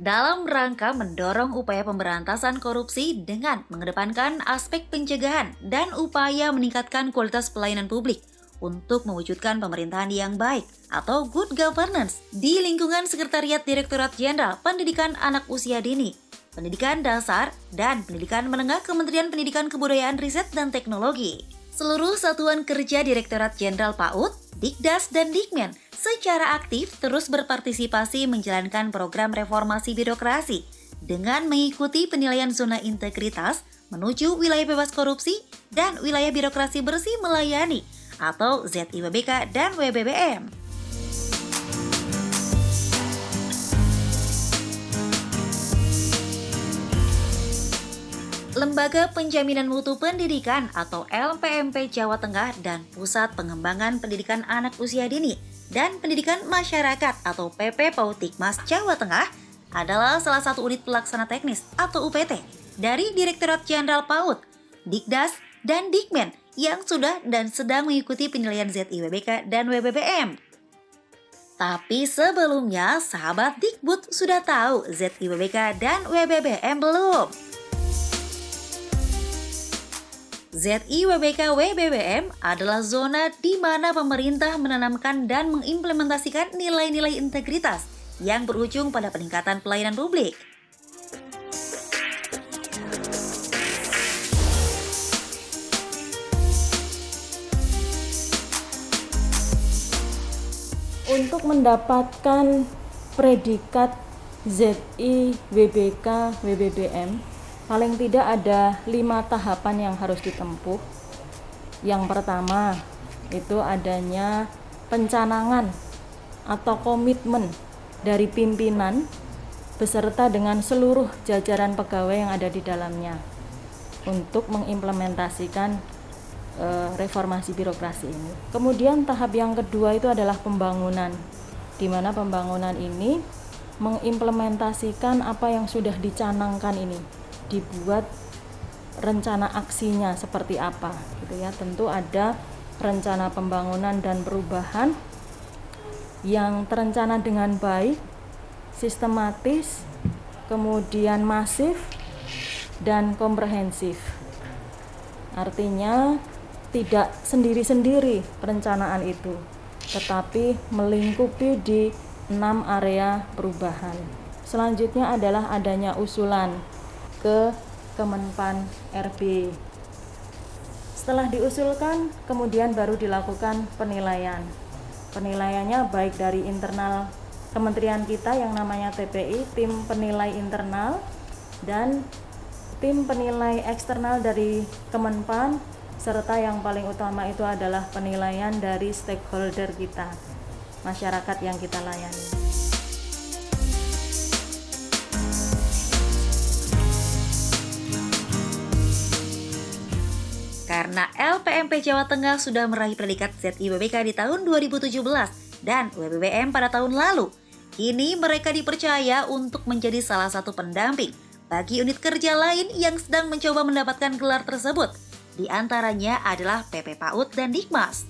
dalam rangka mendorong upaya pemberantasan korupsi dengan mengedepankan aspek pencegahan dan upaya meningkatkan kualitas pelayanan publik untuk mewujudkan pemerintahan yang baik atau good governance di lingkungan Sekretariat Direktorat Jenderal Pendidikan Anak Usia Dini, Pendidikan Dasar, dan Pendidikan Menengah Kementerian Pendidikan Kebudayaan Riset dan Teknologi. Seluruh satuan kerja Direktorat Jenderal PAUD, Dikdas, dan Dikmen secara aktif terus berpartisipasi menjalankan program reformasi birokrasi dengan mengikuti penilaian zona integritas menuju wilayah bebas korupsi dan wilayah birokrasi bersih melayani atau ZIWBK dan WBBM. Lembaga Penjaminan Mutu Pendidikan atau LPMP Jawa Tengah dan Pusat Pengembangan Pendidikan Anak Usia Dini dan Pendidikan Masyarakat atau PP PAUD Dikmas Jawa Tengah adalah salah satu unit pelaksana teknis atau UPT dari Direktorat Jenderal PAUD, Dikdas, dan Dikmen yang sudah dan sedang mengikuti penilaian ZIWBK dan WBBM. Tapi sebelumnya, sahabat Dikbud sudah tahu ZIWBK dan WBBM belum? ZIWBK WBBM adalah zona di mana pemerintah menanamkan dan mengimplementasikan nilai-nilai integritas yang berujung pada peningkatan pelayanan publik. Untuk mendapatkan predikat ZIWBK WBBM, paling tidak ada 5 tahapan yang harus ditempuh. Yang pertama, itu adanya pencanangan atau komitmen dari pimpinan beserta dengan seluruh jajaran pegawai yang ada di dalamnya untuk mengimplementasikan reformasi birokrasi ini. Kemudian tahap yang kedua itu adalah pembangunan, di mana pembangunan ini mengimplementasikan apa yang sudah dicanangkan ini, dibuat rencana aksinya seperti apa gitu ya. Tentu ada rencana pembangunan dan perubahan yang terencana dengan baik, sistematis, kemudian masif dan komprehensif. Artinya tidak sendiri-sendiri perencanaan itu, tetapi melingkupi di 6 area perubahan. Selanjutnya adalah adanya usulan ke Kemenpan RB. Setelah diusulkan, kemudian baru dilakukan penilaian. Penilaiannya baik dari internal kementerian kita yang namanya TPI, tim penilai internal, dan tim penilai eksternal dari Kemenpan, serta yang paling utama itu adalah penilaian dari stakeholder kita, masyarakat yang kita layani. Karena LPMP Jawa Tengah sudah meraih predikat ZIWBK di tahun 2017 dan WBBM pada tahun lalu, kini mereka dipercaya untuk menjadi salah satu pendamping bagi unit kerja lain yang sedang mencoba mendapatkan gelar tersebut. Di antaranya adalah PP PAUD dan Dikmas.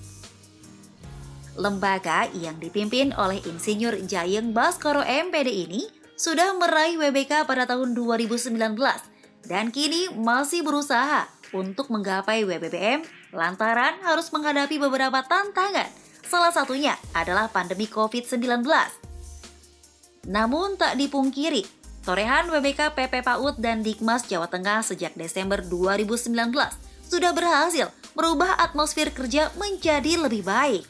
Lembaga yang dipimpin oleh Insinyur Jayeng Baskoro MPD ini sudah meraih WBK pada tahun 2019 dan kini masih berusaha untuk menggapai WBBM lantaran harus menghadapi beberapa tantangan. Salah satunya adalah pandemi COVID-19. Namun tak dipungkiri, torehan WBK PP PAUD dan Dikmas Jawa Tengah sejak Desember 2019 sudah berhasil merubah atmosfer kerja menjadi lebih baik.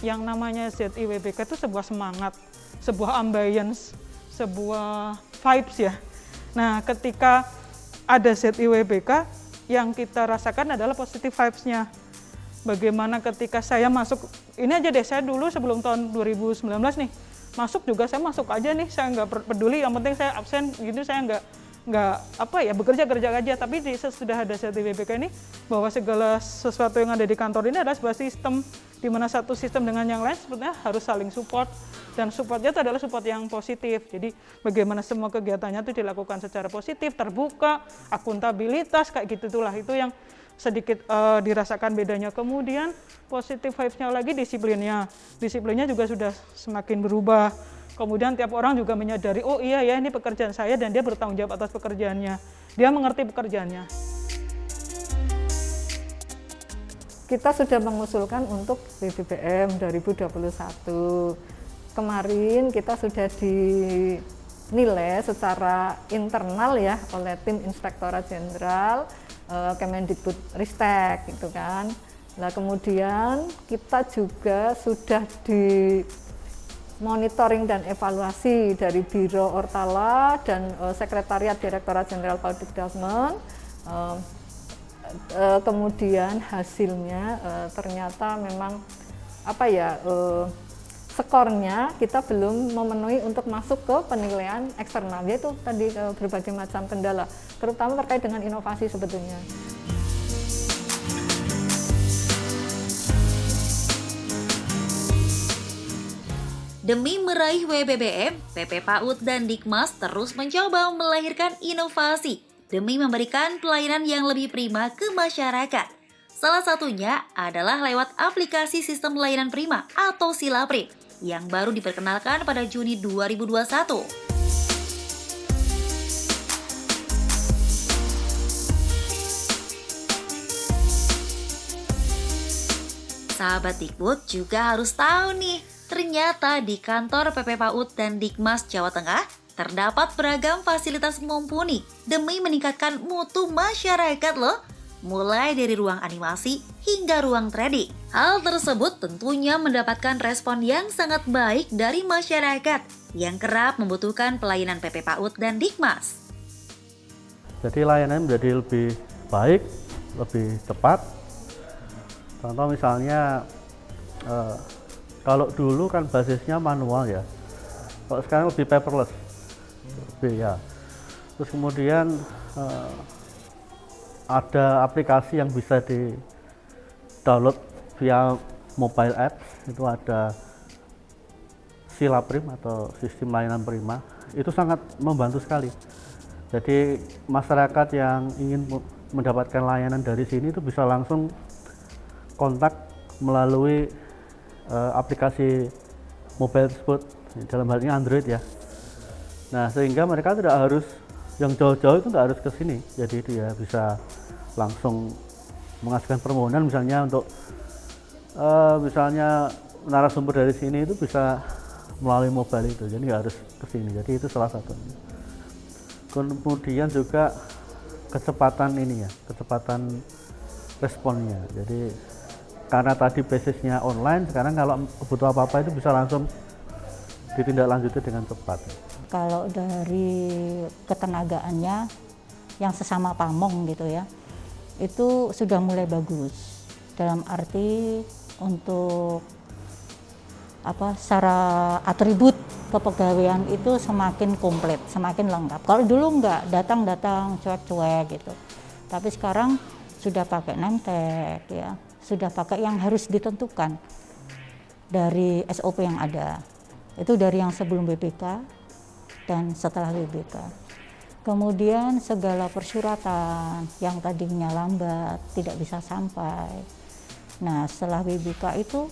Yang namanya ZIWBK itu sebuah semangat, sebuah ambience, sebuah vibes ya. Nah, ketika ada ZIWBK, yang kita rasakan adalah positive vibes-nya. Bagaimana ketika saya masuk, ini aja deh, saya dulu sebelum tahun 2019 nih, masuk juga saya masuk aja nih, saya nggak peduli, yang penting saya absen gitu, saya nggak bekerja aja. Tapi sudah ada ZIWBK ini, bahwa segala sesuatu yang ada di kantor ini adalah sebuah sistem, di mana satu sistem dengan yang lain sebetulnya harus saling support, dan supportnya itu adalah support yang positif. Jadi bagaimana semua kegiatannya itu dilakukan secara positif, terbuka, akuntabilitas, kayak gitu itulah itu yang sedikit dirasakan bedanya. Kemudian positive vibes-nya lagi disiplinnya. Disiplinnya juga sudah semakin berubah. Kemudian tiap orang juga menyadari, oh iya ya ini pekerjaan saya dan dia bertanggung jawab atas pekerjaannya. Dia mengerti pekerjaannya. Kita sudah mengusulkan untuk WBBM 2021. Kemarin kita sudah dinilai secara internal ya oleh tim Inspektorat Jenderal Kemendikbudristek gitu kan. Nah kemudian kita juga sudah di monitoring dan evaluasi dari Biro Ortala dan Sekretariat Direktorat Jenderal Public Development. Kemudian hasilnya ternyata memang skornya kita belum memenuhi untuk masuk ke penilaian eksternal, yaitu tadi berbagai macam kendala, terutama terkait dengan inovasi sebetulnya. Demi meraih WBBM, PP PAUD dan Dikmas terus mencoba melahirkan inovasi demi memberikan pelayanan yang lebih prima ke masyarakat. Salah satunya adalah lewat aplikasi Sistem Layanan Prima atau SILAPRIM yang baru diperkenalkan pada Juni 2021. Sahabat Dikbud juga harus tahu nih, ternyata di kantor PP PAUD dan Dikmas Jawa Tengah terdapat beragam fasilitas mumpuni demi meningkatkan mutu masyarakat loh. Mulai dari ruang animasi hingga ruang trading. Hal tersebut tentunya mendapatkan respon yang sangat baik dari masyarakat yang kerap membutuhkan pelayanan PP PAUD dan Dikmas. Jadi layanan menjadi lebih baik, lebih cepat. Contoh misalnya, kalau dulu kan basisnya manual ya, kalau sekarang lebih paperless. Ya. Terus kemudian ada aplikasi yang bisa di-download via mobile apps, itu ada SILAPRIM atau Sistem Layanan Prima, itu sangat membantu sekali. Jadi masyarakat yang ingin mendapatkan layanan dari sini itu bisa langsung kontak melalui aplikasi mobile tersebut, dalam hal ini Android ya. Nah sehingga mereka tidak harus yang jauh-jauh itu tidak harus ke sini, jadi dia bisa langsung mengajukan permohonan misalnya untuk misalnya narasumber dari sini itu bisa melalui mobile itu, jadi nggak harus ke sini. Jadi itu salah satunya. Kemudian juga kecepatan ini ya, kecepatan responnya. Jadi karena tadi basisnya online, sekarang kalau butuh apa-apa itu bisa langsung ditindaklanjuti dengan cepat. Kalau dari ketenagaannya yang sesama pamong gitu ya, itu sudah mulai bagus. Dalam arti untuk secara atribut kepegawaian itu semakin komplit, semakin lengkap. Kalau dulu enggak, datang-datang cuek-cuek gitu. Tapi sekarang sudah pakai name tag ya, sudah pakai yang harus ditentukan dari SOP yang ada. Itu dari yang sebelum BPK dan setelah BPK. Kemudian segala persyaratan yang tadinya lambat tidak bisa sampai. Nah setelah BPK itu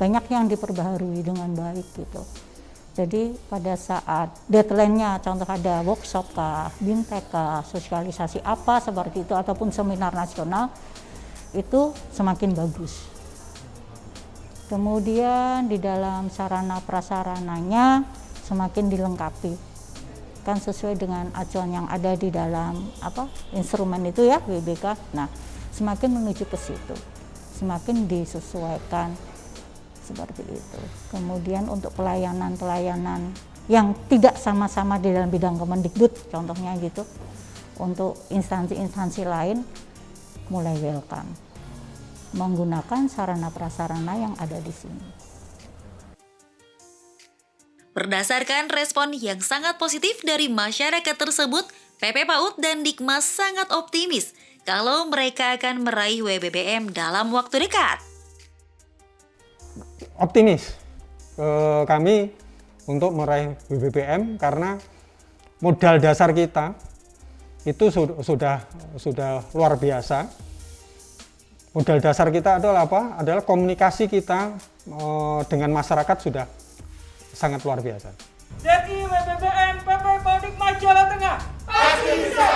banyak yang diperbaharui dengan baik gitu. Jadi pada saat deadline-nya, contoh ada workshop kah, bintek kah, sosialisasi apa seperti itu ataupun seminar nasional, itu semakin bagus. Kemudian di dalam sarana prasarananya semakin dilengkapi, kan sesuai dengan acuan yang ada di dalam instrumen itu ya WBK. Nah semakin menuju ke situ, semakin disesuaikan seperti itu. Kemudian untuk pelayanan yang tidak sama-sama di dalam bidang Kemendikbud contohnya gitu, untuk instansi-instansi lain mulai welcome menggunakan sarana prasarana yang ada di sini. Berdasarkan respon yang sangat positif dari masyarakat tersebut, PP PAUD dan Dikmas sangat optimis kalau mereka akan meraih WBBM dalam waktu dekat. Optimis kami untuk meraih WBBM karena modal dasar kita itu sudah luar biasa. modal dasar kita adalah apa? Adalah komunikasi kita dengan masyarakat sudah sangat luar biasa. ZI WBBM PP Paudik Jawa Tengah pasti bisa.